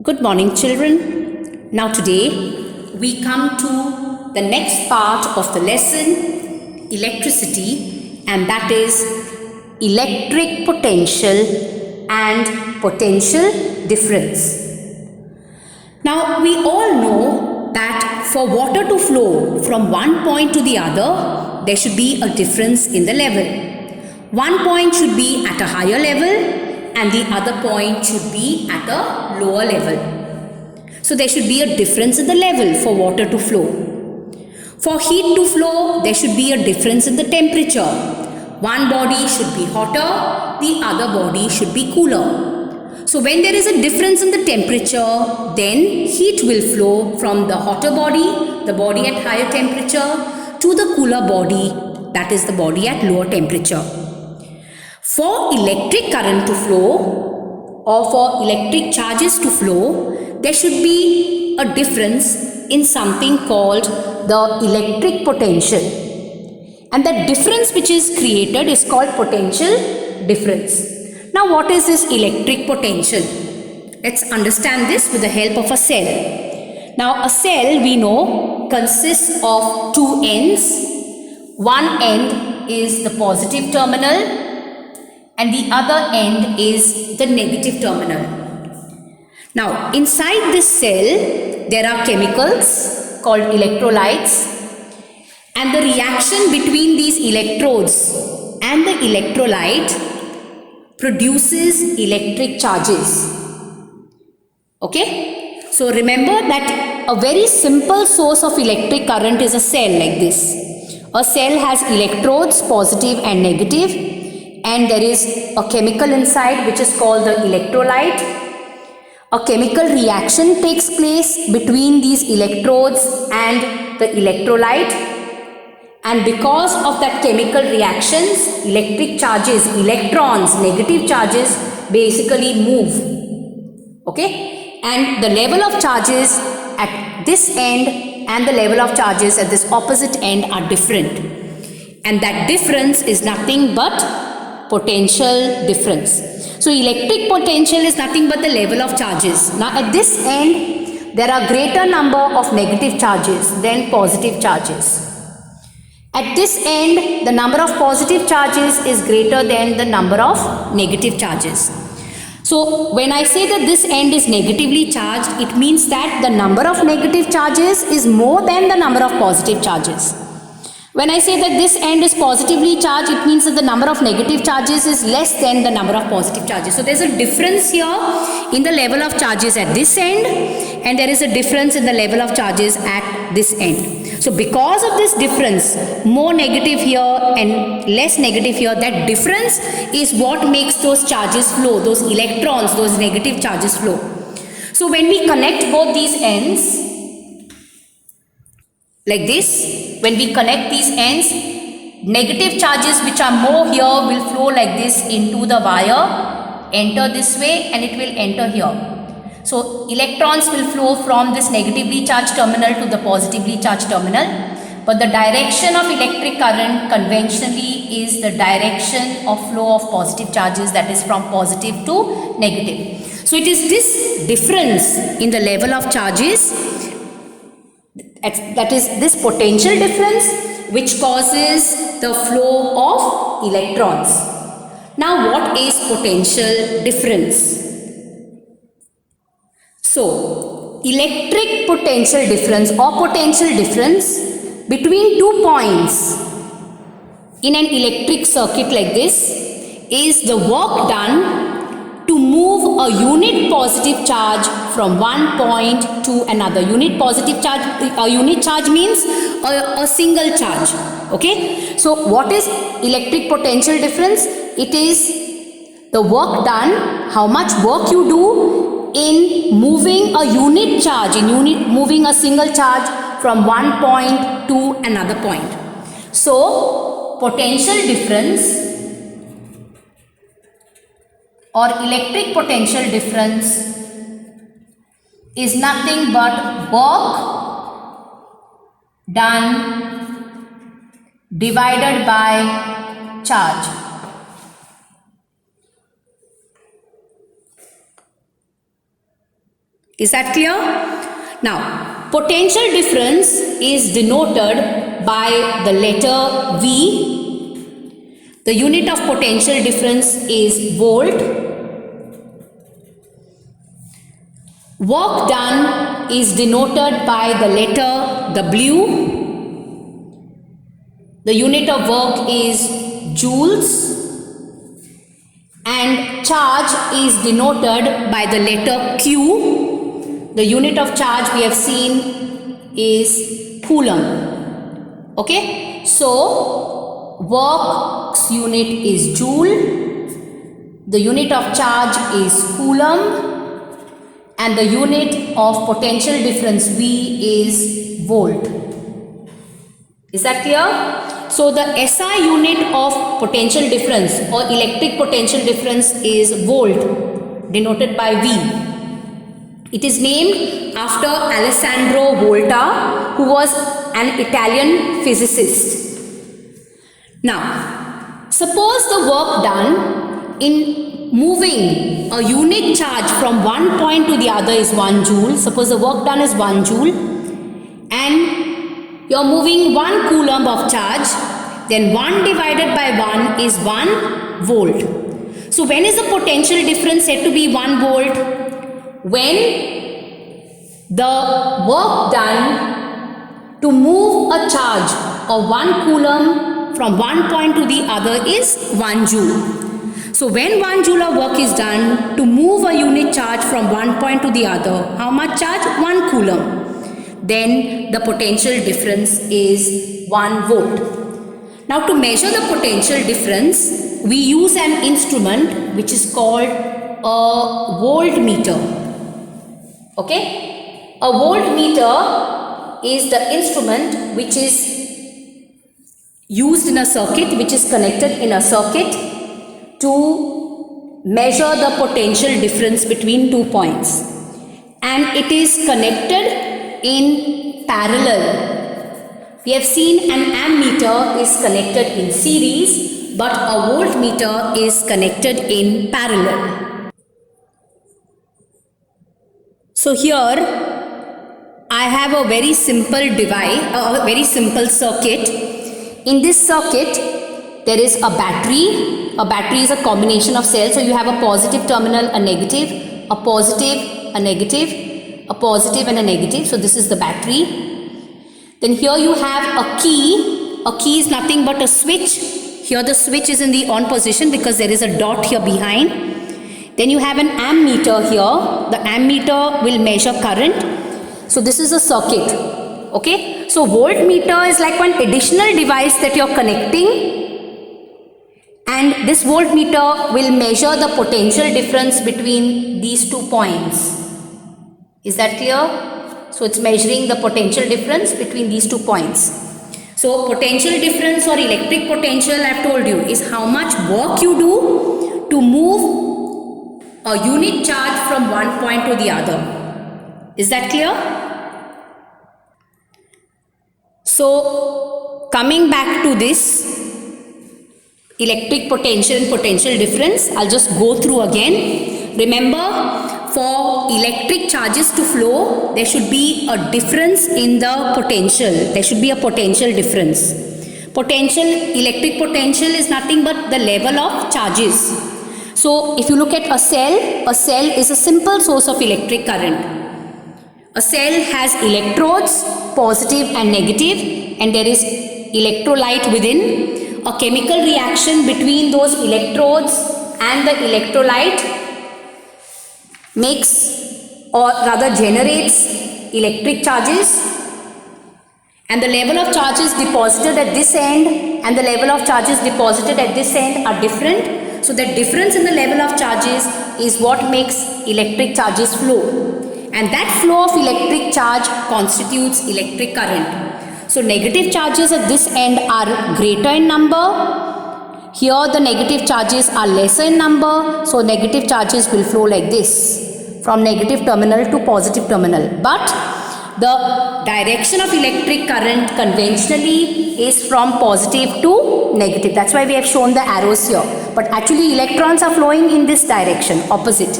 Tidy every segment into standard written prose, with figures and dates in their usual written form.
Good morning, children. Now today we come to the next part of the lesson, electricity, and that is electric potential and potential difference. Now we all know that for water to flow from one point to the other, there should be a difference in the level. One point should be at a higher level and the other point should be at a lower level. So there should be a difference in the level for water to flow. For heat to flow, there should be a difference in the temperature. One body should be hotter, the other body should be cooler. So when there is a difference in the temperature, then heat will flow from the hotter body, the body at higher temperature, to the cooler body, that is the body at lower temperature. For electric current to flow or for electric charges to flow, there should be a difference in something called the electric potential. And the difference which is created is called potential difference. Now what is this electric potential? Let's understand this with the help of a cell. Now a cell, we know, consists of two ends. One end is the positive terminal and the other end is the negative terminal. Now inside this cell there are chemicals called electrolytes, and the reaction between these electrodes and the electrolyte produces electric charges. Okay? So remember that a very simple source of electric current is a cell like this. A cell has electrodes, positive and negative, and there is a chemical inside which is called the electrolyte. A chemical reaction takes place between these electrodes and the electrolyte, and because of that chemical reactions, electric charges, electrons, negative charges basically move. Okay? And the level of charges at this end and the level of charges at this opposite end are different. And that difference is nothing but potential difference. So electric potential is nothing but the level of charges. Now at this end, there are greater number of negative charges than positive charges. At this end, the number of positive charges is greater than the number of negative charges. So when I say that this end is negatively charged, it means that the number of negative charges is more than the number of positive charges. When I say that this end is positively charged, it means that the number of negative charges is less than the number of positive charges. So there is a difference here in the level of charges at this end, and there is a difference in the level of charges at this end. So because of this difference, more negative here and less negative here, that difference is what makes those charges flow, those electrons, those negative charges flow. So when we connect both these ends, like this, when we connect these ends, negative charges which are more here will flow like this into the wire, enter this way, and it will enter here. So electrons will flow from this negatively charged terminal to the positively charged terminal, but the direction of electric current conventionally is the direction of flow of positive charges, that is from positive to negative. So it is this difference in the level of charges, that is this potential difference, which causes the flow of electrons. Now what is potential difference? So electric potential difference or potential difference between 2 points in an electric circuit like this is the work done to move a unit positive charge from one point to another. Unit positive charge, a unit charge means a single charge. Okay? So what is electric potential difference? It is the work done, how much work you do in moving a unit charge, moving a single charge from one point to another point. So potential difference or electric potential difference is nothing but work done divided by charge. Is that clear? Now, potential difference is denoted by the letter V. The unit of potential difference is volt. Work done is denoted by the letter W. The unit of work is joules. And charge is denoted by the letter Q. The unit of charge we have seen is coulomb. Okay, so work's unit is joule, the unit of charge is coulomb, and the unit of potential difference V is volt. Is that clear? So the SI unit of potential difference or electric potential difference is volt, denoted by V. It is named after Alessandro Volta, who was an Italian physicist. Now, suppose the work done in moving a unit charge from one point to the other is 1 joule. Suppose the work done is 1 joule and you are moving 1 coulomb of charge, then 1 divided by 1 is 1 volt. So when is the potential difference said to be 1 volt? When the work done to move a charge of 1 coulomb from one point to the other is 1 joule. So when 1 joule of work is done to move a unit charge from one point to the other, how much charge? 1 coulomb. Then the potential difference is 1 volt. Now to measure the potential difference, we use an instrument which is called a voltmeter. Okay, a voltmeter is the instrument which is used in a circuit, which is connected in a circuit to measure the potential difference between 2 points, and it is connected in parallel. We have seen an ammeter is connected in series, but a voltmeter is connected in parallel. So here I have a very simple device, a very simple circuit. In this circuit there is a battery. A battery is a combination of cells. So you have a positive terminal, a negative, a positive, a negative, a positive and a negative. So this is the battery. Then here you have a key. A key is nothing but a switch. Here the switch is in the on position because there is a dot here behind. Then you have an ammeter here. The ammeter will measure current. So this is a circuit. Okay. So voltmeter is like one additional device that you are connecting. And this voltmeter will measure the potential difference between these 2 points. Is that clear? So it's measuring the potential difference between these 2 points. So potential difference or electric potential, I have told you, is how much work you do to move a unit charge from one point to the other. Is that clear? So coming back to this electric potential and potential difference, I'll just go through again. Remember, for electric charges to flow, there should be a difference in the potential. There should be a potential difference. Potential, electric potential is nothing but the level of charges. So if you look at a cell is a simple source of electric current. A cell has electrodes, positive and negative, and there is electrolyte within. A chemical reaction between those electrodes and the electrolyte makes, or rather generates, electric charges, and the level of charges deposited at this end and the level of charges deposited at this end are different. So the difference in the level of charges is what makes electric charges flow, and that flow of electric charge constitutes electric current. So negative charges at this end are greater in number. Here the negative charges are lesser in number. So negative charges will flow like this, from negative terminal to positive terminal. But the direction of electric current conventionally is from positive to negative. That's why we have shown the arrows here. But actually electrons are flowing in this direction, opposite.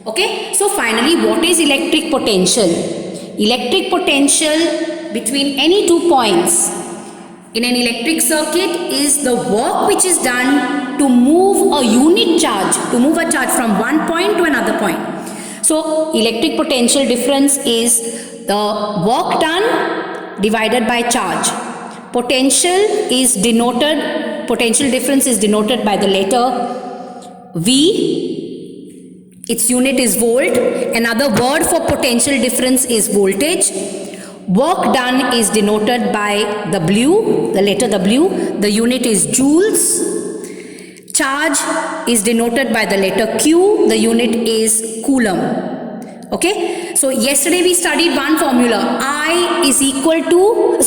Okay, so finally, what is electric potential? Electric potential between any 2 points in an electric circuit is the work which is done to move a unit charge, to move a charge from one point to another point. So electric potential difference is the work done divided by charge. Potential difference is denoted by the letter V. Its unit is volt. Another word for potential difference is voltage. Work done is denoted by W, the letter W. The unit is joules. Charge is denoted by the letter Q. The unit is coulomb. Okay, so yesterday we studied one formula. I is equal to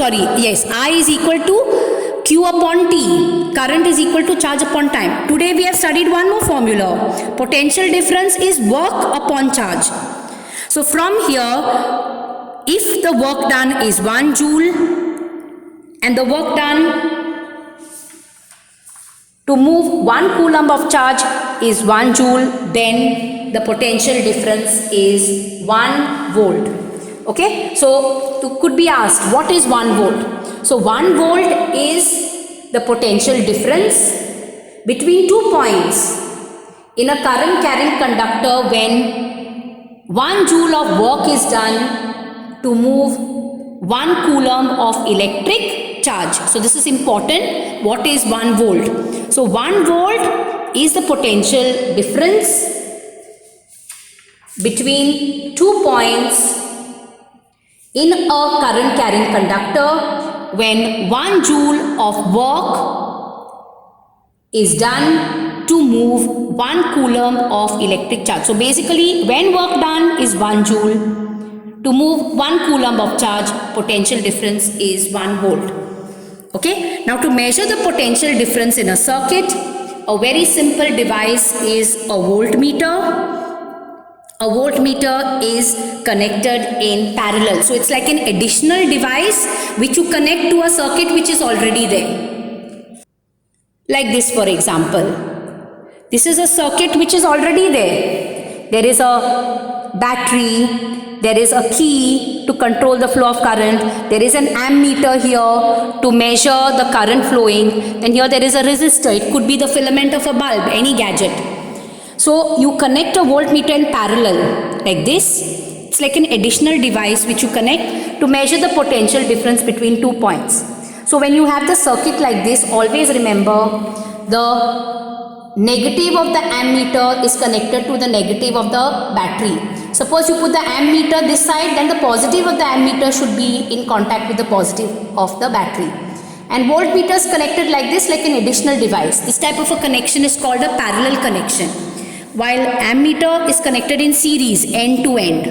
Q upon T. Current is equal to charge upon time. Today we have studied one more formula. Potential difference is work upon charge. So from here, if the work done is 1 joule and the work done to move 1 coulomb of charge is 1 joule, then the potential difference is 1 volt. Okay, so could be asked, what is 1 volt? So 1 volt is the potential difference between 2 points in a current carrying conductor when 1 joule of work is done to move 1 coulomb of electric charge. So this is important. What is 1 volt? So 1 volt is the potential difference between 2 points in a current carrying conductor when 1 joule of work is done to move 1 coulomb of electric charge. So basically, when work done is 1 joule, to move 1 coulomb of charge, potential difference is 1 volt. Okay, now to measure the potential difference in a circuit, a very simple device is a voltmeter. A voltmeter is connected in parallel. So it's like an additional device which you connect to a circuit which is already there. Like this, for example. This is a circuit which is already there. There is a battery. There is a key to control the flow of current. There is an ammeter here to measure the current flowing. Then here there is a resistor. It could be the filament of a bulb, any gadget. So you connect a voltmeter in parallel like this. It's like an additional device which you connect to measure the potential difference between 2 points. So when you have the circuit like this, always remember the negative of the ammeter is connected to the negative of the battery. Suppose you put the ammeter this side, then the positive of the ammeter should be in contact with the positive of the battery. And voltmeter is connected like this, like an additional device. This type of a connection is called a parallel connection. While ammeter is connected in series, end to end.